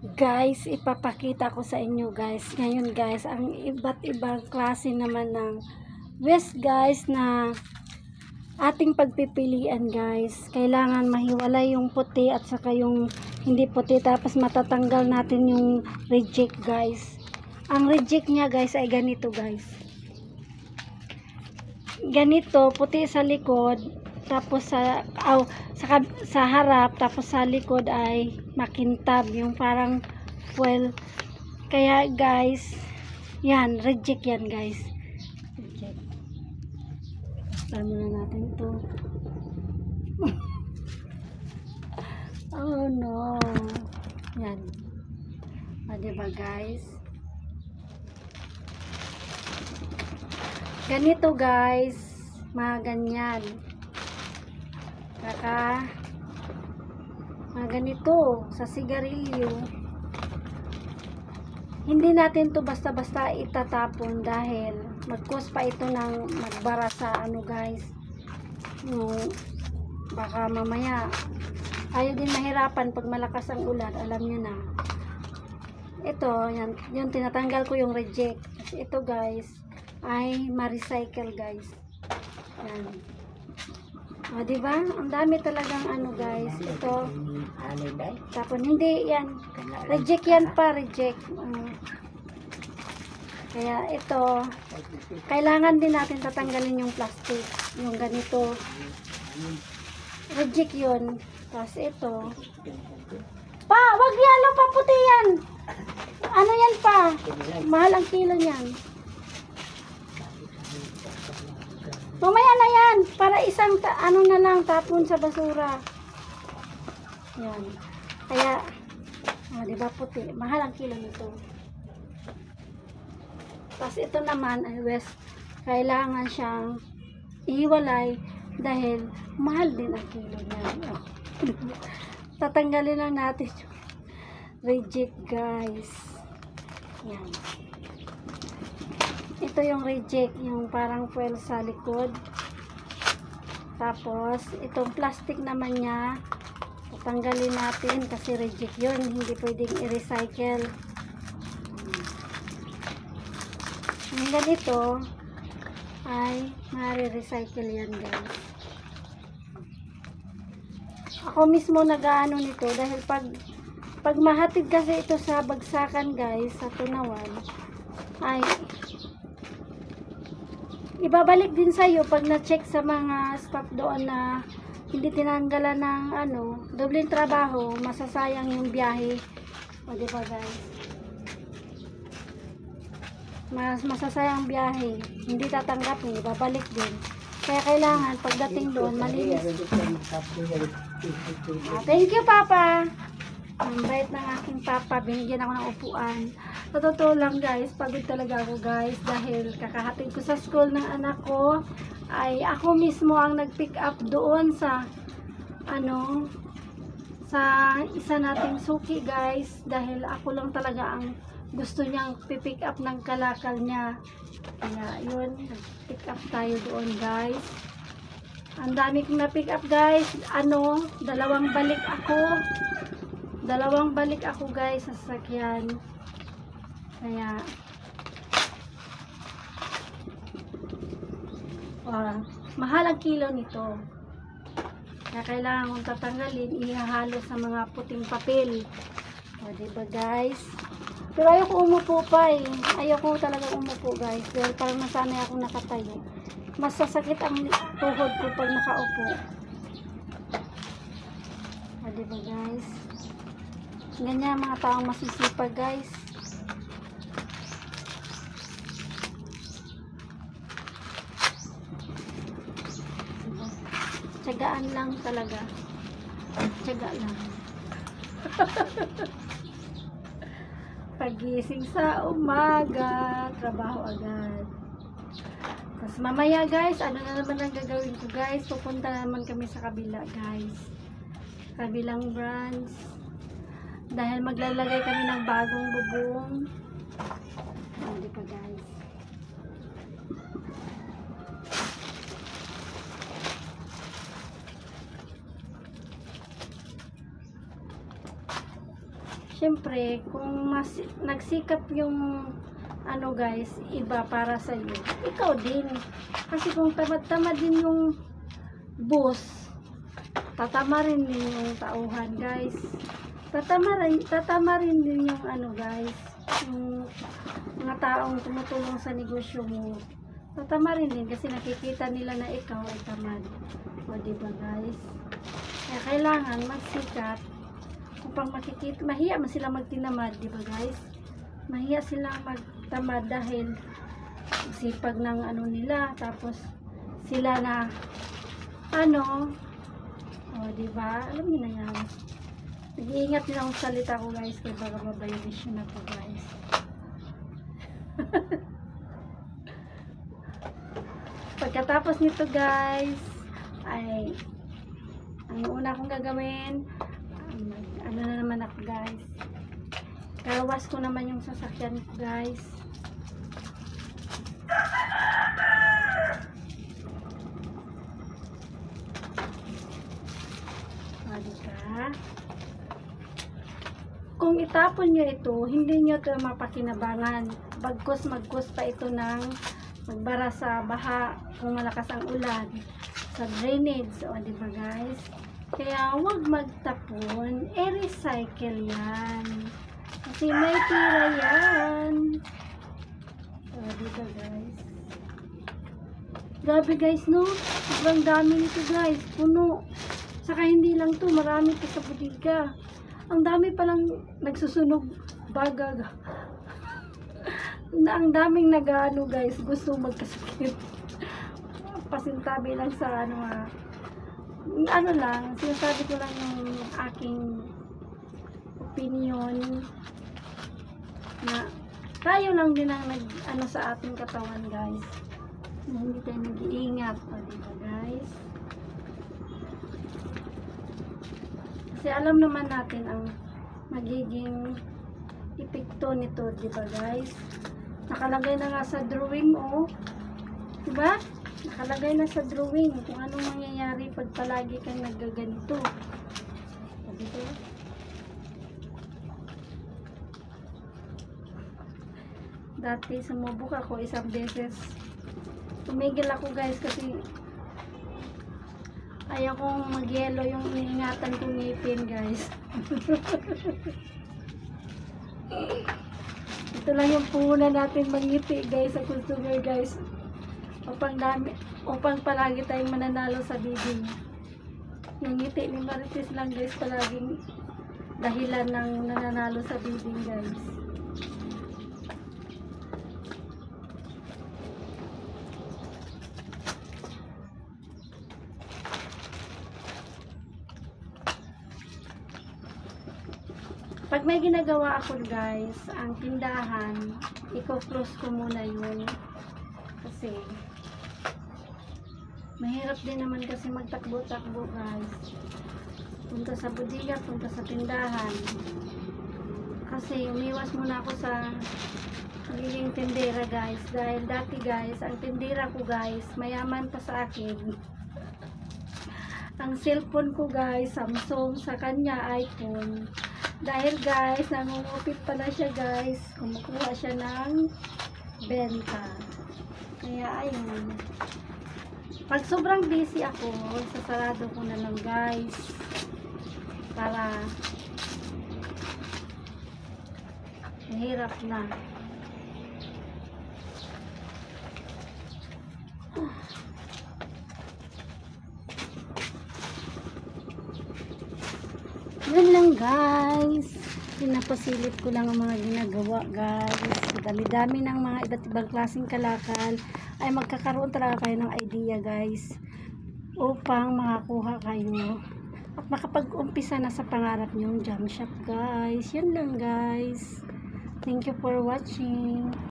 Guys, ipapakita ko sa inyo guys. Ngayon guys, ang iba't ibang klase naman ng vest guys na ating pagpipilian guys. Kailangan mahiwalay yung puti at saka yung hindi puti, tapos matatanggal natin yung reject guys. Ang reject niya guys ay ganito guys. Ganito, puti sa likod, tapos sa harap, tapos sa likod ay makintab, yung parang foil. Kaya guys, yan, reject yan guys. Reject. Basta muna natin ito. Oh no. Yan. Diba guys? Ganito guys, mga ganyan. Mga ganito sa sigarilyo. Hindi natin to basta-basta itatapon dahil mag-cause pa ito ng magbara sa ano guys. Baka mamaya ayaw din mahirapan pag malakas ang ulan, alam niyo na. Ito, yan, yung tinatanggal ko yung reject. Kasi ito guys ay ma-recycle guys. Yan. O, diba? Ang dami talagang ano guys. Ito. Tapos hindi yan. Reject yan pa. Reject. Kaya ito. Kailangan din natin tatanggalin yung plastic. Yung ganito. Reject yun. Tapos ito. Pa! Wag yalo pa, puti yan. Ano yan pa? Mahal ang kilo niyan. Mamaya na yan. Para isang ano na lang, tapon sa basura. Yan. Kaya, diba puti? Mahal ang kilo nito. Tapos ito naman ay west. Kailangan siyang ihiwalay dahil mahal din ang kilo niya. Tatanggalin lang natin yung reject guys. Yan. Ito yung reject, yung parang foil sa likod. Tapos, itong plastic naman niya, tatanggalin natin kasi reject yun. Hindi pwedeng i-recycle. Yung ganito, ay mare-recycle yan guys. Ako mismo nag-ano nito dahil pag mahatid kasi ito sa bagsakan guys, sa tunawan, ay ibabalik din sa'yo pag na-check sa mga staff doon na hindi tinanggalan ng ano, dobleng trabaho, masasayang yung biyahe. O diba guys? Masasayang biyahe, hindi tatanggapin, ibabalik din. Kaya kailangan pagdating doon, malinis. Thank you Papa. Ang bait ng aking papa, binigyan ako ng upuan. Sa totoo lang guys, pagod talaga ako guys dahil kakahatid ko sa school ng anak ko ay ako mismo ang nag-pick up doon sa ano, sa isa nating suki guys, dahil ako lang talaga ang gusto niyang pick up ng kalakal niya. Kaya yun, pick up tayo doon guys. Ang dami kong na-pick up guys. Ano, dalawang balik ako guys sa sasakyan. Kaya mahal ang kilo nito. Kaya kailangan kong tatanggalin, ihahalo sa mga puting papel. O diba guys? Pero ayoko umupo pa eh. Ayoko talaga umupo guys. Dahil parang nasanay ako nakatayo. Mas sasakit ang tuhod ko pag nakaupo. O diba guys? Ganyan mga taong masisipag guys. Tiyagaan lang talaga. Tiyaga lang. Pagising sa umaga, trabaho agad. Tapos mamaya guys, ano na naman ang gagawin ko guys? Pupunta naman kami sa kabila guys. Kabilang branch. Dahil maglalagay kami ng bagong bubong. Hindi pa guys. syempre, kung mas nagsikap yung ano guys, iba para sa iyo, ikaw din. Kasi kung tamad-tamad din yung boss, tatama rin din yung tauhan guys. Tatama rin din yung ano guys, yung mga taong tumutulong sa negosyo mo. Tatama rin din kasi nakikita nila na ikaw ay tamad. O diba guys? Kaya kailangan magsikap upang makikita, mahiya man sila magtinamad, diba guys? Mahiya silang magtamad dahil sipag ng ano nila, tapos sila na ano, o diba? Alam niyo na yan. Nag-iingat din akong salita ko guys, kaya baka mabayalisyon ako guys. Pagkatapos nito guys, ay ang una kong gagawin, ano na naman ako guys, karawas ko naman yung sasakyan ko guys. Diba? Kung itapon nyo ito, hindi nyo ito mapakinabangan. Bagkus magkus pa ito ng magbara sa baha kung malakas ang ulan, sa drainage. O diba guys? Kaya huwag magtapon, i-recycle yan. Kasi may tira yan. O diba guys? Grabe guys, no? Sobrang dami nito guys, puno. Saka hindi lang to, marami pa sa bodega. Ang dami palang nagsusunog bagag. Ang daming nag-ano guys, gusto magkasakit. Pasintabi lang sa ano ano lang, sinasabi ko lang yung aking opinion na tayo lang din ang ano sa ating katawan guys. Hindi tayo nag-iingat. O diba guys? Kasi alam naman natin ang magiging epekto nito, diba guys? Nakalagay na nga sa drawing, oh. Diba? Nakalagay na sa drawing kung anong mangyayari pag palagi kang nagaganito. Diba? Dati sumubok ako isang beses. Tumigil ako guys kasi ayaw kong mag-yelo yung iniingatan kong ngipin guys. Ito lang yung puhunan natin mangiti guys sa customer guys. Upang palagi tayong mananalo sa bidding. Yung ngiti ni Marites lang guys palaging dahilan ng nananalo sa bidding guys. Pag may ginagawa ako guys, ang tindahan, i-close ko muna yun. Kasi, mahirap din naman kasi magtakbo-takbo guys. Punta sa bodega, punta sa tindahan. Kasi, umiwas muna ako sa magiging tindera guys. Dahil dati guys, ang tindera ko guys, mayaman pa sa akin. Ang cellphone ko guys, Samsung, sa kanya iPhone. Dahil guys, nangungupit pala siya guys, kumukuha siya ng benta. Kaya ayun. Pag sobrang busy ako, sasarado ko na lang guys. Para mahirap na. Yan lang guys. Pinapasilip ko lang ang mga ginagawa guys. Dami-dami ng mga iba't ibang klaseng kalakal ay magkakaroon talaga kayo ng idea guys. Upang makakuha kayo at makapag-umpisa na sa pangarap nyong jam shop guys. Yan lang guys. Thank you for watching.